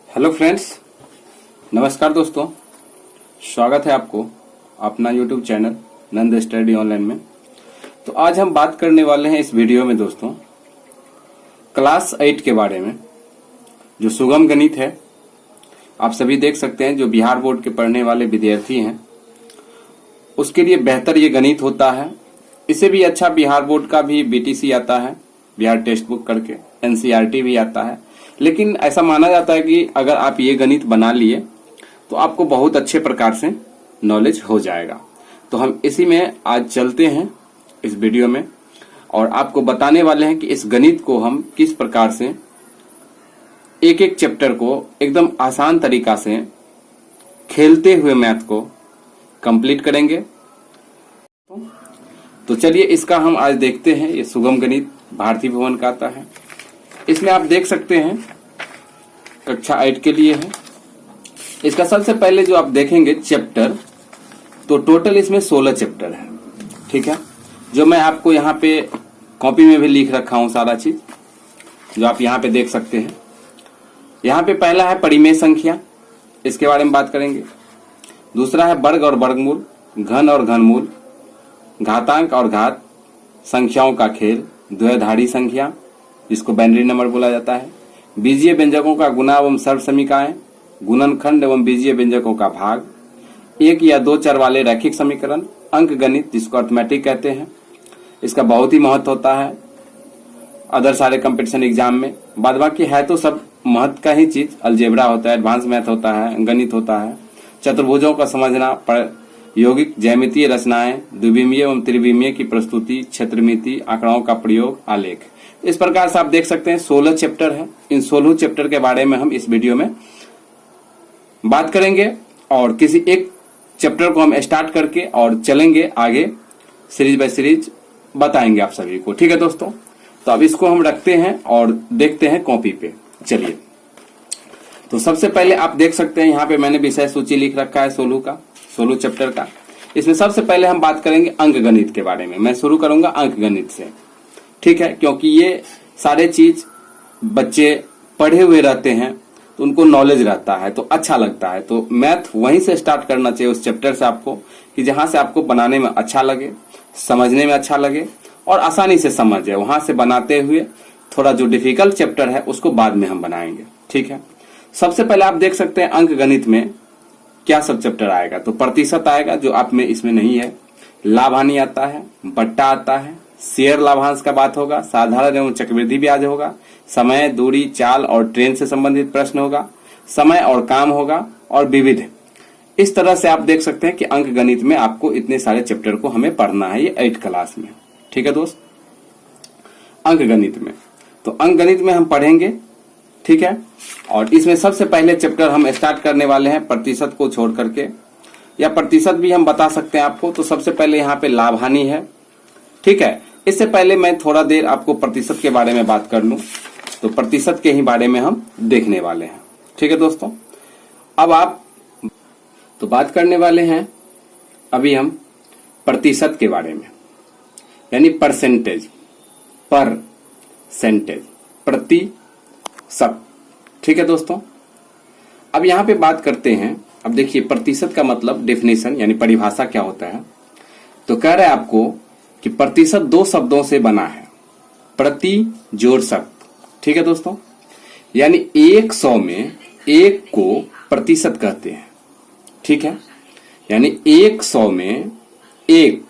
Hello friends, नमस्कार दोस्तों। स्वागत है आपको अपना यूट्यूब चैनल नंद स्टडी ऑनलाइन में। तो आज हम बात करने वाले हैं इस वीडियो में दोस्तों क्लास 8 के बारे में, जो सुगम गणित है। आप सभी देख सकते हैं, जो बिहार बोर्ड के पढ़ने वाले विद्यार्थी हैं उसके लिए बेहतर ये गणित होता है। इससे भी अच्छा बिहार बोर्ड का भी बीटीसी आता है, बिहार टेक्स्ट बुक करके, एनसीईआरटी भी आता है। लेकिन ऐसा माना जाता है कि अगर आप ये गणित बना लिए तो आपको बहुत अच्छे प्रकार से नॉलेज हो जाएगा। तो हम इसी में आज चलते हैं इस वीडियो में और आपको बताने वाले हैं कि इस गणित को हम किस प्रकार से एक एक चैप्टर को एकदम आसान तरीका से खेलते हुए मैथ को कंप्लीट करेंगे। तो चलिए इसका हम आज देखते हैं। ये सुगम गणित भारती भवन का आता है। इसमें आप देख सकते हैं कक्षा 8 के लिए है। इसका सबसे पहले जो आप देखेंगे चैप्टर, तो टोटल इसमें 16 चैप्टर है। ठीक है, जो मैं आपको यहाँ पे कॉपी में भी लिख रखा हूं सारा चीज, जो आप यहाँ पे देख सकते हैं। यहाँ पे पहला है परिमेय संख्या, इसके बारे में बात करेंगे। दूसरा है वर्ग और वर्गमूल, घन और घनमूल, घातांक और घात, संख्याओं का खेल, द्वैधारी संख्या जिसको बाइनरी नंबर बोला जाता है, बीजीय व्यंजकों का गुणा एवं सर्व समीकरण, गुणनखंड एवं बीजीय व्यंजकों का भाग, एक या दो चर वाले रैखिक समीकरण, अंक गणित जिसको अर्थमेटिक कहते हैं। इसका बहुत ही महत्व होता है अदर सारे कंपटीशन एग्जाम में। बाद बाकी है तो सब महत्व का ही चीज, अलजेब्रा होता है, एडवांस मैथ होता है, गणित होता है, चतुर्भुजों का समझना, यौगिक ज्यामितीय रचनाएं, द्विविमीय एवं त्रिविमीय की प्रस्तुति, क्षेत्रमिति, आंकड़ों का प्रयोग, आलेख। इस प्रकार से आप देख सकते हैं 16 चैप्टर है। इन 16 चैप्टर के बारे में हम इस वीडियो में बात करेंगे और किसी एक चैप्टर को हम स्टार्ट करके और चलेंगे आगे, सीरीज बाय सीरीज बताएंगे आप सभी को। ठीक है दोस्तों, तो अब इसको हम रखते हैं और देखते हैं कॉपी पे। चलिए, तो सबसे पहले आप देख सकते हैं यहाँ पे मैंने विषय सूची लिख रखा है 16 चैप्टर का। इसमें सबसे पहले हम बात करेंगे अंक गणित के बारे में। मैं शुरू करूंगा अंक गणित से, ठीक है, क्योंकि ये सारे चीज बच्चे पढ़े हुए रहते हैं तो उनको नॉलेज रहता है तो अच्छा लगता है। तो मैथ वहीं से स्टार्ट करना चाहिए, उस चैप्टर से आपको, कि जहां से आपको बनाने में अच्छा लगे, समझने में अच्छा लगे और आसानी से समझ जाए। वहां से बनाते हुए थोड़ा जो डिफिकल्ट चैप्टर है उसको बाद में हम बनाएंगे। ठीक है, सबसे पहले आप देख सकते हैं अंक गणित में क्या सब चैप्टर आएगा। तो प्रतिशत आएगा, जो आप में इसमें नहीं है, लाभ हानि आता है, बट्टा आता है, शेयर लाभांश का बात होगा, साधारण एवं चक्रवृद्धि ब्याज होगा, समय, दूरी, चाल और ट्रेन से संबंधित प्रश्न होगा, समय और काम होगा और विविध। इस तरह से आप देख सकते हैं कि अंक गणित में आपको इतने सारे चैप्टर को हमें पढ़ना है, ये 8 क्लास में। ठीक है दोस्त, अंक गणित में, तो अंक गणित में हम पढ़ेंगे। ठीक है, और इसमें सबसे पहले चैप्टर हम स्टार्ट करने वाले हैं प्रतिशत को छोड़ करके, या प्रतिशत भी हम बता सकते हैं आपको। तो सबसे पहले यहाँ पे लाभ हानि है। ठीक है, इससे पहले मैं थोड़ा देर आपको प्रतिशत के बारे में बात कर लूं, तो प्रतिशत के ही बारे में हम देखने वाले हैं। ठीक है दोस्तों, अब आप तो बात करने वाले हैं अभी हम प्रतिशत के बारे में, यानी परसेंटेज, प्रतिशत। ठीक है दोस्तों, अब यहां पे बात करते हैं। अब देखिए प्रतिशत का मतलब डेफिनेशन यानी परिभाषा क्या होता है। तो कह रहे हैं आपको कि प्रतिशत 2 शब्दों से बना है, प्रति जोड़ शब्द। ठीक है दोस्तों, यानी 100 में 1 को प्रतिशत कहते हैं। ठीक है, यानी 100 में 1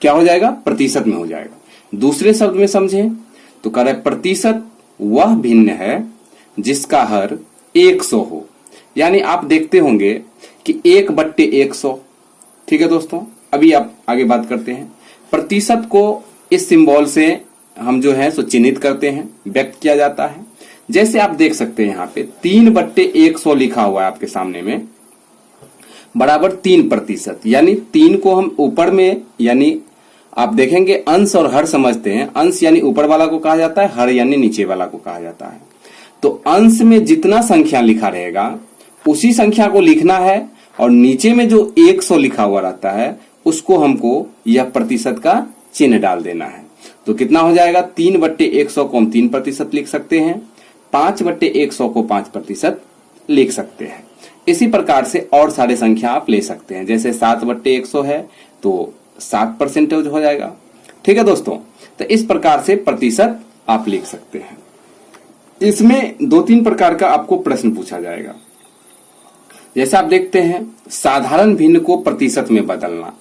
क्या हो जाएगा, प्रतिशत में हो जाएगा। दूसरे शब्द में समझें तो कह रहे प्रतिशत वह भिन्न है जिसका हर 100 हो। यानी आप देखते होंगे कि 1/100। ठीक है दोस्तों, अभी आप आगे बात करते हैं। प्रतिशत को इस सिंबल से हम जो है सो चिन्हित करते हैं, व्यक्त किया जाता है। जैसे आप देख सकते हैं यहाँ पे 3/100 लिखा हुआ है आपके सामने में, बराबर 3%। यानी 3 को हम ऊपर में, यानी आप देखेंगे अंश और हर समझते हैं। अंश यानी ऊपर वाला को कहा जाता है, हर यानी नीचे वाला को कहा जाता है। तो अंश में जितना संख्या लिखा रहेगा उसी संख्या को लिखना है, और नीचे में जो 100 लिखा हुआ रहता है उसको हमको यह प्रतिशत का चिन्ह डाल देना है। तो कितना हो जाएगा, 3/100 को हम 3% लिख सकते हैं, 5/100 को 5% लिख सकते हैं। इसी प्रकार से और सारे संख्या आप ले सकते हैं, जैसे 7/100 है तो 7% हो जाएगा। ठीक है दोस्तों, तो इस प्रकार से प्रतिशत आप लिख सकते हैं। इसमें 2-3 प्रकार का आपको प्रश्न पूछा जाएगा। जैसे आप देखते हैं साधारण भिन्न को प्रतिशत में बदलना।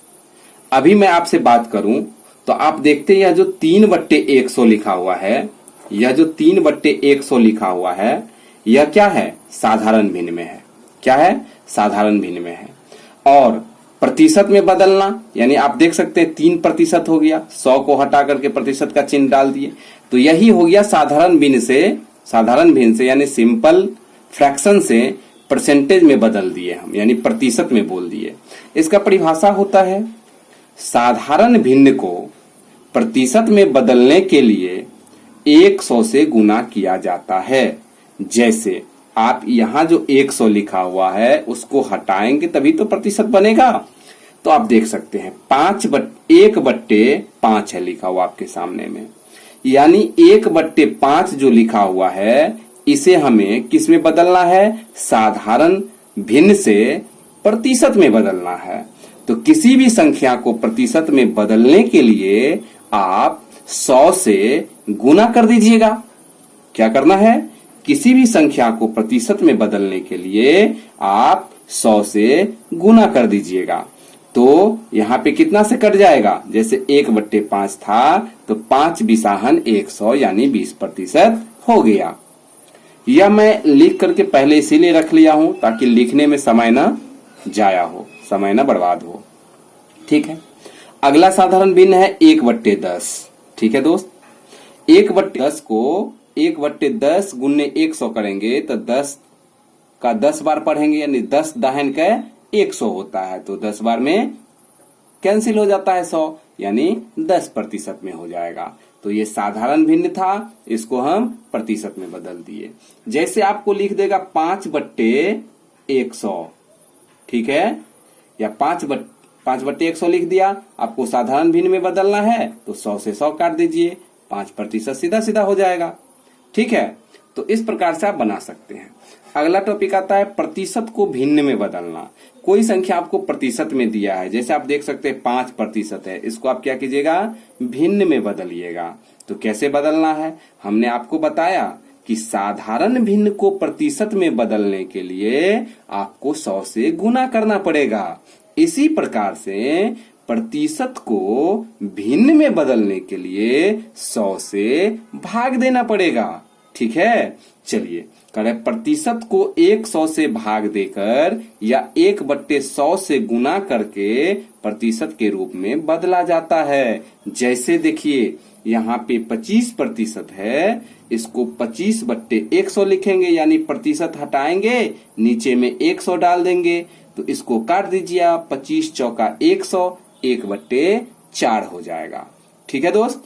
अभी मैं आपसे बात करूं तो आप देखते हैं यह जो 3/100 लिखा हुआ है, यह जो 3/100 लिखा हुआ है, यह क्या है? साधारण भिन्न में है। क्या है? साधारण भिन्न में है। और प्रतिशत में बदलना, यानी आप देख सकते हैं 3% हो गया, 100 को हटा करके प्रतिशत का चिन्ह डाल दिए, तो यही हो गया साधारण भिन्न से यानी सिंपल फ्रैक्शन से परसेंटेज में बदल दिए हम, यानी प्रतिशत में बोल दिए। इसका परिभाषा होता है साधारण भिन्न को प्रतिशत में बदलने के लिए 100 से गुना किया जाता है। जैसे आप यहां जो 100 लिखा हुआ है उसको हटाएंगे तभी तो प्रतिशत बनेगा। तो आप देख सकते हैं 1/5 है लिखा हुआ आपके सामने में, यानी 1/5 जो लिखा हुआ है इसे हमें किस में बदलना है? साधारण भिन्न से प्रतिशत में बदलना है। तो किसी भी संख्या को प्रतिशत में बदलने के लिए आप 100 से गुना कर दीजिएगा। क्या करना है? किसी भी संख्या को प्रतिशत में बदलने के लिए आप 100 से गुना कर दीजिएगा। तो यहाँ पे कितना से कट जाएगा? जैसे 1/5 था तो 5 बिसाहन 100 यानी 20% हो गया। यह मैं लिख करके पहले इसीलिए रख लिया हूं ताकि लिखने में समय ना जाया हो, समय ना बर्बाद हो। ठीक है, अगला साधारण भिन्न है 1/10। ठीक है दोस्त, 1/10 को 1/10 गुने 100 करेंगे तो 10 का 10 बार पढ़ेंगे, यानी 10 दाहन का 100 होता है, तो 10 बार में कैंसिल हो जाता है 100, यानी 10% में हो जाएगा। तो ये साधारण भिन्न था, इसको हम प्रतिशत में बदल दिए। जैसे आपको लिख देगा 5/100, ठीक है, या 5/100 लिख दिया, आपको साधारण भिन्न में बदलना है तो 100 से 100 काट दीजिए, 5% सीधा सीधा हो जाएगा। ठीक है, तो इस प्रकार से आप बना सकते हैं। अगला टॉपिक आता है प्रतिशत को भिन्न में बदलना। कोई संख्या आपको प्रतिशत में दिया है, जैसे आप देख सकते हैं 5% है, इसको आप क्या कीजिएगा? भिन्न में बदलिएगा। तो कैसे बदलना है? हमने आपको बताया कि साधारण भिन्न को प्रतिशत में बदलने के लिए आपको 100 से गुना करना पड़ेगा। इसी प्रकार से प्रतिशत को भिन्न में बदलने के लिए 100 से भाग देना पड़ेगा। ठीक है, चलिए करें। प्रतिशत को 100 से भाग देकर या 1/100 से गुना करके प्रतिशत के रूप में बदला जाता है। जैसे देखिए यहाँ पे 25% है, इसको 25/100 लिखेंगे, यानी प्रतिशत हटाएंगे, नीचे में 100 डाल देंगे, तो इसको काट दीजिए आप, 25 चौका 100, 1/4 हो जाएगा। ठीक है दोस्त,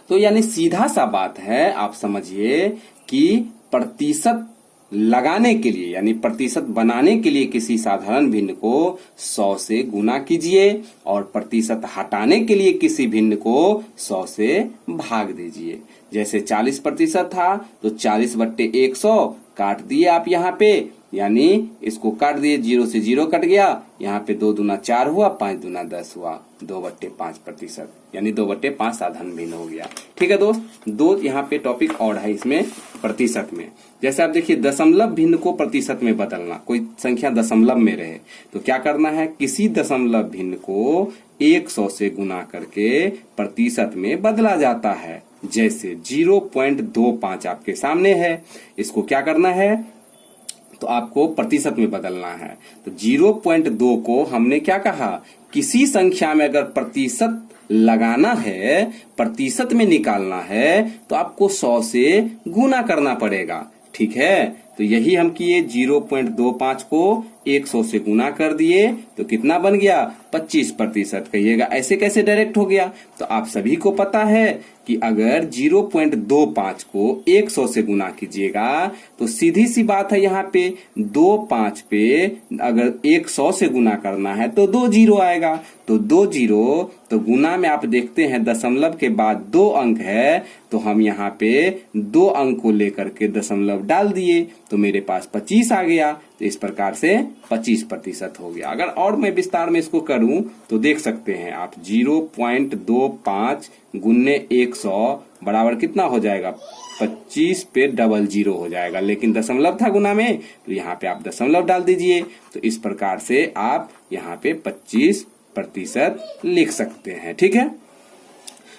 तो यानी सीधा सा बात है, आप समझिए कि प्रतिशत लगाने के लिए यानी प्रतिशत बनाने के लिए किसी साधारण भिन्न को 100 से गुना कीजिए और प्रतिशत हटाने के लिए किसी भिन्न को 100 से भाग दीजिए। जैसे 40% था तो 40/100 काट दिए आप यहाँ पे, यानी इसको काट दिए, 0 से 0 कट गया, यहाँ पे 2 दूना 4 हुआ, 5 दूना 10 हुआ, 2/5%, यानी 2/5 साधारण भिन्न हो गया। ठीक है दोस्त, 2 यहाँ पे टॉपिक और है इसमें प्रतिशत में। जैसे आप देखिए दशमलव भिन्न को प्रतिशत में बदलना, कोई संख्या दशमलव में रहे तो क्या करना है? किसी दशमलव भिन्न को 100 से गुना करके प्रतिशत में बदला जाता है। जैसे 0.25 आपके सामने है, इसको क्या करना है? तो आपको प्रतिशत में बदलना है। तो 0.2 को हमने क्या कहा? किसी संख्या में अगर प्रतिशत लगाना है, प्रतिशत में निकालना है, तो आपको 100 से गुना करना पड़ेगा। ठीक है, तो यही हम किए, 0.25 को 100 से गुना कर दिए तो कितना बन गया? 25%। कहिएगा ऐसे कैसे डायरेक्ट हो गया? तो आप सभी को पता है कि अगर 0.25 को 100 से गुना कीजिएगा तो सीधी सी बात है, यहाँ पे 25 पे अगर 100 से गुना करना है तो 2 जीरो आएगा, तो 2 जीरो, तो गुना में आप देखते हैं दशमलव के बाद 2 अंक है, तो हम यहाँ पे 2 अंक को लेकर के दशमलव डाल दिए, तो मेरे पास 25 आ गया, तो इस प्रकार से 25% हो गया। अगर और मैं विस्तार में इसको करूं तो देख सकते हैं आप 0.25 गुने 100 बराबर कितना हो जाएगा, 25 पे डबल जीरो हो जाएगा, लेकिन दशमलव था गुना में, तो यहाँ पे आप दशमलव डाल दीजिए। तो इस प्रकार से आप यहाँ पे 25% लिख सकते हैं। ठीक है,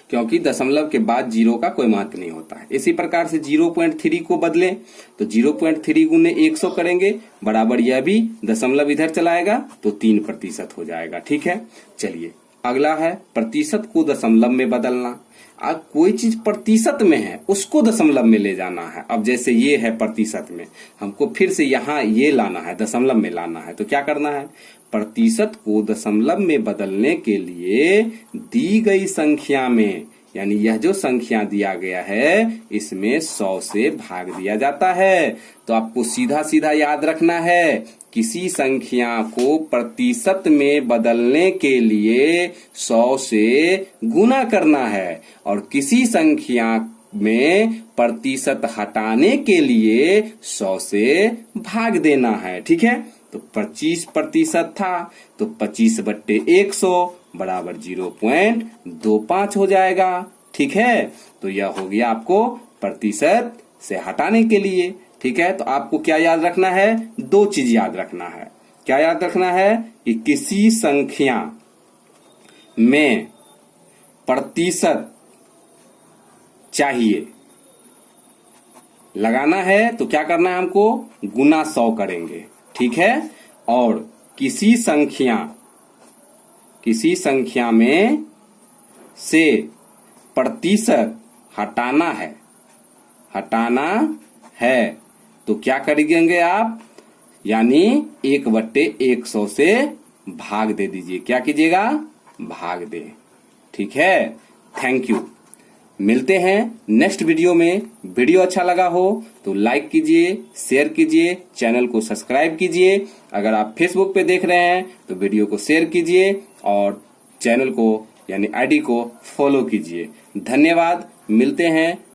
क्योंकि दशमलव के बाद जीरो का कोई महत्व नहीं होता है। इसी प्रकार से 0.3 को बदलें तो 0.3 गुने 100 करेंगे, बराबर यह भी दशमलव इधर चलाएगा तो 3% हो जाएगा। ठीक है, चलिए अगला है प्रतिशत को दशमलव में बदलना। अब कोई चीज प्रतिशत में है उसको दशमलव में ले जाना है। अब जैसे ये है प्रतिशत में, हमको फिर से यहाँ ये लाना है, दशमलव में लाना है, तो क्या करना है, प्रतिशत को दशमलव में बदलने के लिए दी गई संख्या में, यानी यह जो संख्या दिया गया है इसमें 100 से भाग दिया जाता है। तो आपको सीधा सीधा याद रखना है, किसी संख्या को प्रतिशत में बदलने के लिए 100 से गुना करना है और किसी संख्या में प्रतिशत हटाने के लिए 100 से भाग देना है। ठीक है, तो 25% था तो 25/100 बराबर 0.25 हो जाएगा। ठीक है, तो यह हो गया आपको प्रतिशत से हटाने के लिए। ठीक है, तो आपको क्या याद रखना है, दो चीज याद रखना है। क्या याद रखना है कि किसी संख्या में प्रतिशत चाहिए लगाना है तो क्या करना है, हमको गुना 100 करेंगे। ठीक है, और किसी संख्या में से प्रतिशत हटाना है तो क्या करेंगे आप, यानी 1/100 से भाग दे दीजिए। क्या कीजिएगा, भाग दे। ठीक है, थैंक यू। मिलते हैं नेक्स्ट वीडियो में। वीडियो अच्छा लगा हो तो लाइक कीजिए, शेयर कीजिए, चैनल को सब्सक्राइब कीजिए। अगर आप फेसबुक पे देख रहे हैं तो वीडियो को शेयर कीजिए और चैनल को यानी आईडी को फॉलो कीजिए। धन्यवाद, मिलते हैं।